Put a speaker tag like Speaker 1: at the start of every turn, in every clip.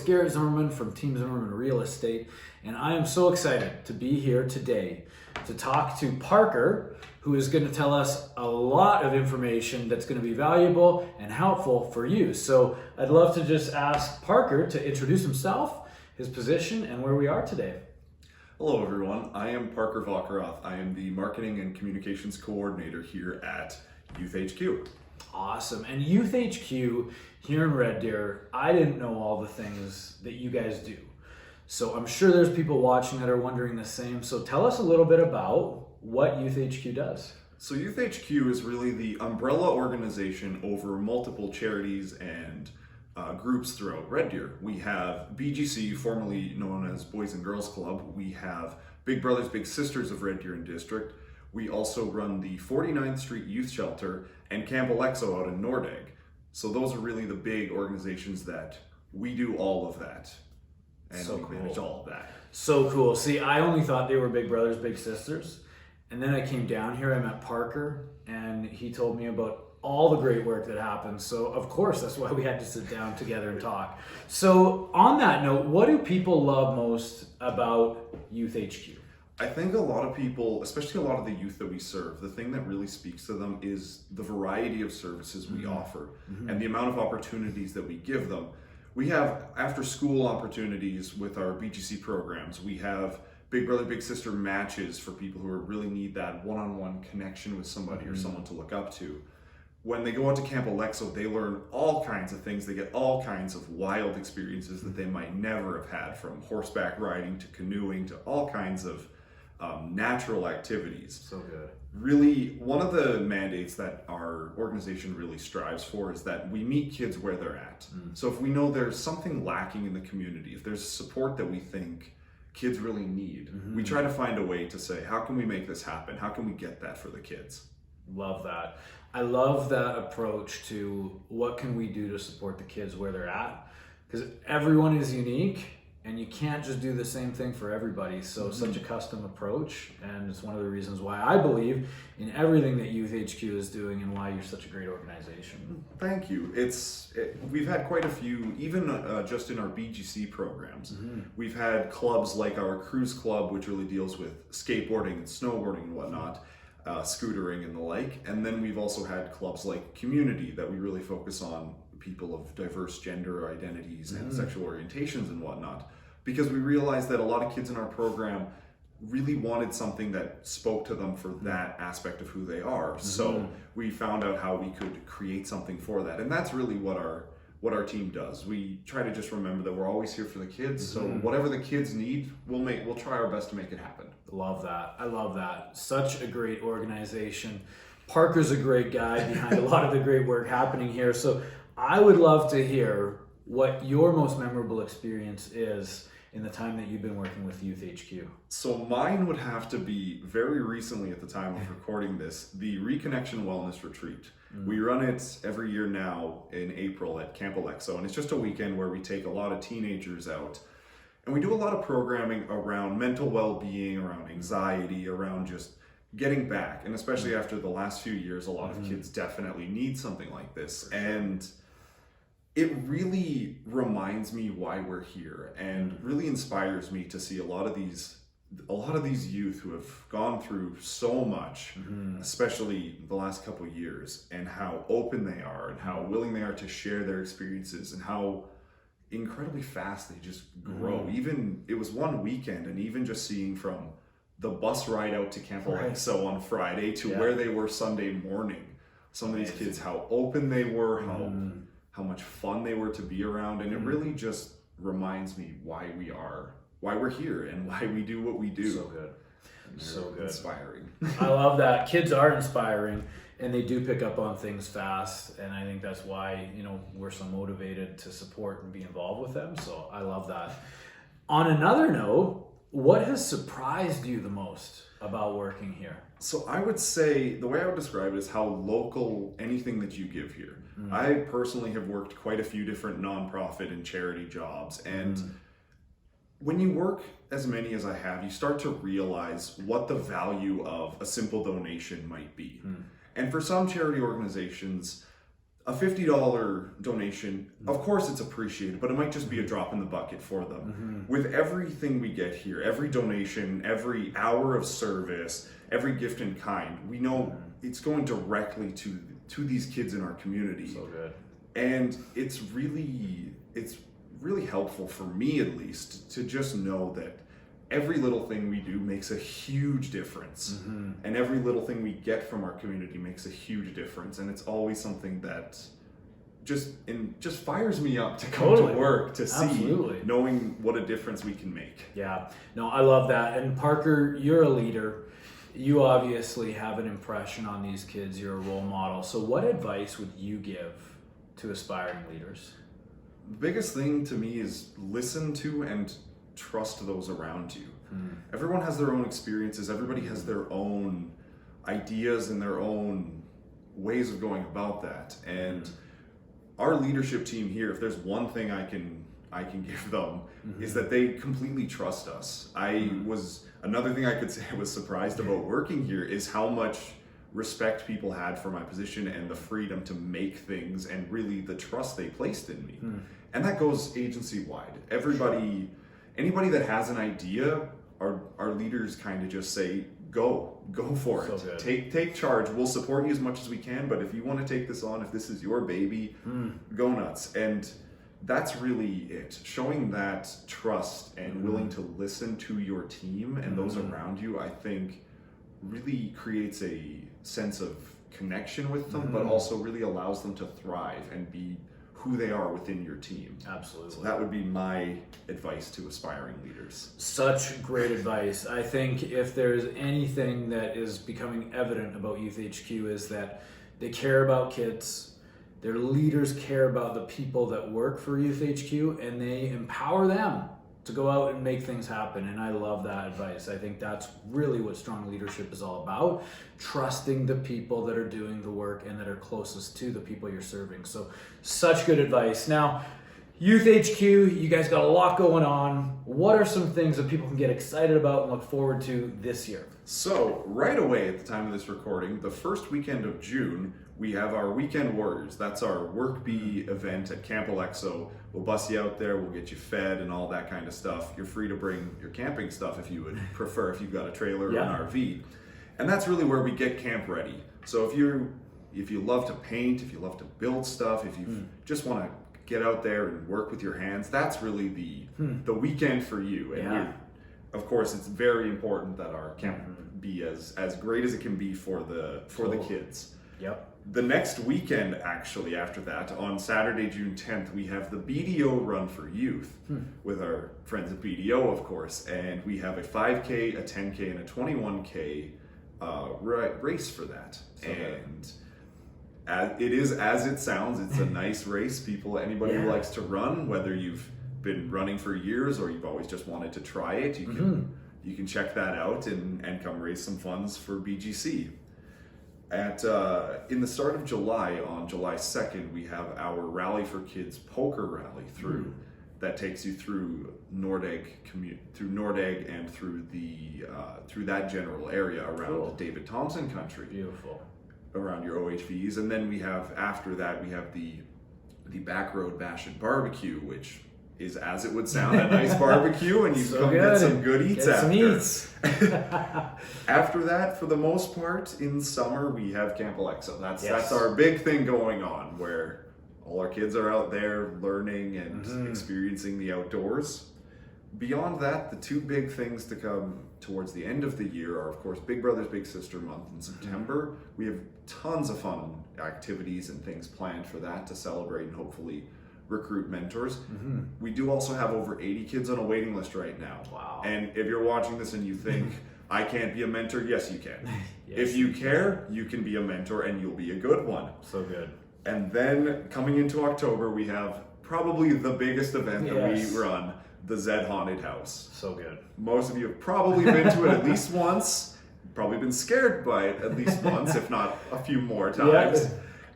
Speaker 1: Garrett Zimmerman from Team Zimmerman Real Estate, and I am so excited to be here today to talk to Parker, who is going to tell us a lot of information that's going to be valuable and helpful for you. So I'd love to just ask Parker to introduce himself, his position, and where we are today.
Speaker 2: Hello everyone, I am Parker Vockeroth. I am the Marketing and Communications Coordinator here at Youth HQ.
Speaker 1: Awesome. And Youth HQ here in Red Deer, I didn't know all the things that you guys do. So I'm sure there's people watching that are wondering the same. So tell us a little bit about what Youth HQ does.
Speaker 2: So Youth HQ is really the umbrella organization over multiple charities and groups throughout Red Deer. We have BGC, formerly known as Boys and Girls Club. We have Big Brothers Big Sisters of Red Deer and District. We also run the 49th Street Youth Shelter and Camp Alexo out in Nordegg. So those are really the big organizations that we do all of that. And
Speaker 1: So
Speaker 2: we
Speaker 1: cool.
Speaker 2: manage all of that.
Speaker 1: So cool. See, I only thought they were Big Brothers Big Sisters. And then I came down here, I met Parker, and he told me about all the great work that happens. So of course, that's why we had to sit down together and talk. So on that note, what do people love most about Youth HQ?
Speaker 2: I think a lot of people, especially a lot of the youth that we serve, the thing that really speaks to them is the variety of services we offer and the amount of opportunities that we give them. We have after school opportunities with our BGC programs. We have Big Brother Big Sister matches for people who really need that one-on-one connection with somebody or someone to look up to. When they go out to Camp Alexo, they learn all kinds of things. They get all kinds of wild experiences that they might never have had, from horseback riding to canoeing to all kinds of natural activities.
Speaker 1: So good.
Speaker 2: Really, one of the mandates that our organization really strives for is that we meet kids where they're at. So if we know there's something lacking in the community, if there's support that we think kids really need, we try to find a way to say, how can we make this happen? How can we get that for the kids?
Speaker 1: Love that. I love that approach to what can we do to support the kids where they're at, because everyone is unique and you can't just do the same thing for everybody. So such a custom approach, and it's one of the reasons why I believe in everything that Youth HQ is doing and why you're such a great organization.
Speaker 2: Thank you. We've had quite a few, even just in our BGC programs. We've had clubs like our cruise club, which really deals with skateboarding and snowboarding and whatnot, scootering and the like. And then we've also had clubs like Community that we really focus on people of diverse gender identities and sexual orientations and whatnot, because we realized that a lot of kids in our program really wanted something that spoke to them for that aspect of who they are. So we found out how we could create something for that, and that's really what our team does. We try to just remember that we're always here for the kids. So whatever the kids need, we'll try our best to make it happen.
Speaker 1: Love that. I love that. Such a great organization. Parker's a great guy behind a lot of the great work happening here. So I would love to hear what your most memorable experience is in the time that you've been working with Youth HQ.
Speaker 2: So mine would have to be very recently at the time of recording this, the Reconnection Wellness Retreat. We run it every year now in April at Camp Alexo, and it's just a weekend where we take a lot of teenagers out. And we do a lot of programming around mental well-being, around anxiety, around just getting back. And especially after the last few years, a lot of kids definitely need something like this. And it really reminds me why we're here, and really inspires me to see a lot of these youth who have gone through so much, especially the last couple of years, and how open they are and how willing they are to share their experiences and how incredibly fast they just grow. Even it was one weekend, and even just seeing from the bus ride out to Camp Alexo on Friday to where they were Sunday morning, some of these kids, how open they were, how much fun they were to be around. And it really just reminds me why we're here and why we do what we do.
Speaker 1: So good. So good.
Speaker 2: Inspiring.
Speaker 1: I love that. Kids are inspiring, and they do pick up on things fast. And I think that's why, we're so motivated to support and be involved with them. So I love that. On another note, what has surprised you the most about working here?
Speaker 2: So I would say, the way I would describe it is how local anything that you give here. I personally have worked quite a few different nonprofit and charity jobs, and when you work as many as I have, you start to realize what the value of a simple donation might be. And for some charity organizations, a $50 donation, of course it's appreciated, but it might just be a drop in the bucket for them. With everything we get here, every donation, every hour of service, every gift in kind, we know it's going directly to these kids in our community.
Speaker 1: So good.
Speaker 2: And it's really helpful for me, at least, to just know that every little thing we do makes a huge difference. And every little thing we get from our community makes a huge difference. And it's always something that just fires me up to come to work, to see, knowing what a difference we can make.
Speaker 1: Yeah, no, I love that. And Parker, you're a leader. You obviously have an impression on these kids. You're a role model. So what advice would you give to aspiring leaders?
Speaker 2: The biggest thing to me is listen to and trust those around you. Everyone has their own experiences. Everybody has their own ideas and their own ways of going about that. And our leadership team here, if there's one thing I can give them, is that they completely trust us. Another thing I could say I was surprised about working here is how much respect people had for my position and the freedom to make things, and really the trust they placed in me. And that goes agency-wide. Anybody that has an idea, our leaders kind of just say, go for it.
Speaker 1: So
Speaker 2: Take charge. We'll support you as much as we can, but if you want to take this on, if this is your baby, go nuts. And that's really it. Showing that trust and willing to listen to your team and those around you, I think, really creates a sense of connection with them, but also really allows them to thrive and be who they are within your team.
Speaker 1: Absolutely.
Speaker 2: So that would be my advice to aspiring leaders.
Speaker 1: Such great advice. I think if there's anything that is becoming evident about Youth HQ is that they care about kids. Their leaders care about the people that work for Youth HQ, and they empower them to go out and make things happen. And I love that advice. I think that's really what strong leadership is all about. Trusting the people that are doing the work and that are closest to the people you're serving. So such good advice. Now, Youth HQ, you guys got a lot going on. What are some things that people can get excited about and look forward to this year?
Speaker 2: So right away at the time of this recording, the first weekend of June, we have our Weekend Warriors. That's our Work Bee event at Camp Alexo. We'll bus you out there, we'll get you fed and all that kind of stuff. You're free to bring your camping stuff if you would prefer, if you've got a trailer or an RV. And that's really where we get camp ready. So if you love to paint, if you love to build stuff, if you just want to get out there and work with your hands, that's really the weekend for you. And of course, it's very important that our camp be as great as it can be for the kids.
Speaker 1: Yep.
Speaker 2: The next weekend, actually, after that, on Saturday, June 10th, we have the BDO Run for Youth with our friends at BDO, of course, and we have a 5K, a 10K, and a 21K race for that. It is as it sounds. It's a nice race. Anybody who likes to run, whether you've been running for years or you've always just wanted to try it, you can check that out and come raise some funds for BGC. In the start of July, on July 2nd, we have our Rally for Kids poker rally that takes you through Nordegg and through that general area around the David Thompson country.
Speaker 1: Beautiful. Around
Speaker 2: your OHVs. And then after that, we have the Back Road Bash and Barbecue, which is, as it would sound, a nice barbecue, and you come get some good eats After that, for the most part, in summer, we have Camp Alexo. That's our big thing going on, where all our kids are out there learning and experiencing the outdoors. Beyond that, the two big things to come towards the end of the year are, of course, Big Brothers Big Sister month in September. We have tons of fun activities and things planned for that to celebrate and hopefully recruit mentors. We do also have over 80 kids on a waiting list right now.
Speaker 1: Wow.
Speaker 2: And if you're watching this and you think, I can't be a mentor, yes, you can. If you care, you can be a mentor and you'll be a good one.
Speaker 1: So good.
Speaker 2: And then coming into October, we have probably the biggest event that we run, the Z Haunted House.
Speaker 1: So good.
Speaker 2: Most of you have probably been to it at least once, probably been scared by it at least once, if not a few more times.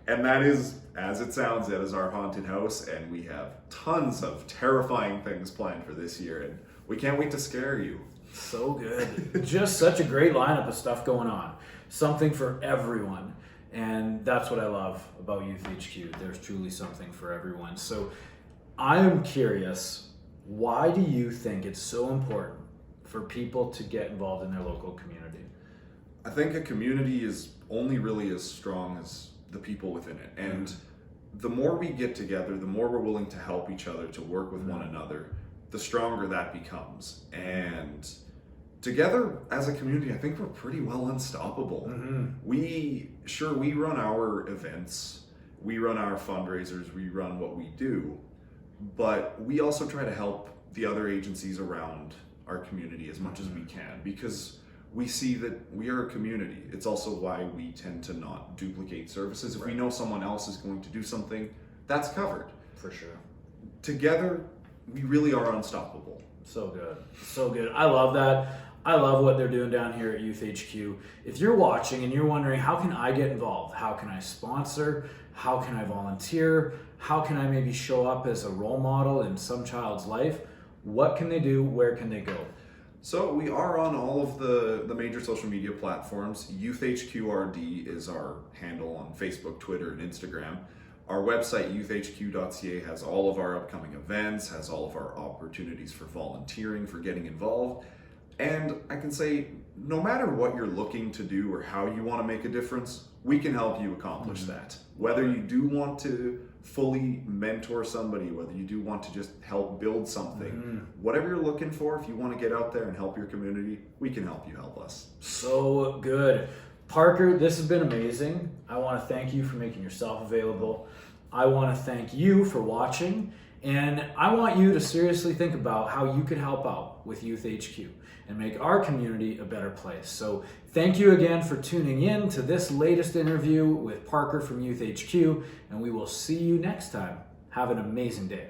Speaker 2: And that is, as it sounds, that is our haunted house, and we have tons of terrifying things planned for this year, and we can't wait to scare you.
Speaker 1: So good. Just such a great lineup of stuff going on. Something for everyone. And that's what I love about Youth HQ. There's truly something for everyone. So I'm curious, why do you think it's so important for people to get involved in their local community?
Speaker 2: I think a community is only really as strong as the people within it. And the more we get together, the more we're willing to help each other, to work with one another, the stronger that becomes. And together as a community, I think we're pretty well unstoppable. We run our events, we run our fundraisers, we run what we do, but we also try to help the other agencies around our community as much as we can, because we see that we are a community. It's also why we tend to not duplicate services. If we know someone else is going to do something, that's covered.
Speaker 1: For sure.
Speaker 2: Together, we really are unstoppable.
Speaker 1: So good. So good. I love that. I love what they're doing down here at Youth HQ. If you're watching and you're wondering, how can I get involved? How can I sponsor? How can I volunteer? How can I maybe show up as a role model in some child's life? What can they do? Where can they go?
Speaker 2: So we are on all of the major social media platforms. YouthHQRD is our handle on Facebook, Twitter, and Instagram. Our website, youthhq.ca, has all of our upcoming events, has all of our opportunities for volunteering, for getting involved. And I can say, no matter what you're looking to do or how you want to make a difference, we can help you accomplish that. Whether you do want to fully mentor somebody, whether you do want to just help build something, whatever you're looking for, if you want to get out there and help your community, we can help you help us.
Speaker 1: So good. Parker, this has been amazing. I want to thank you for making yourself available. I want to thank you for watching. And I want you to seriously think about how you could help out with Youth HQ and make our community a better place. So thank you again for tuning in to this latest interview with Parker from Youth HQ, and we will see you next time. Have an amazing day.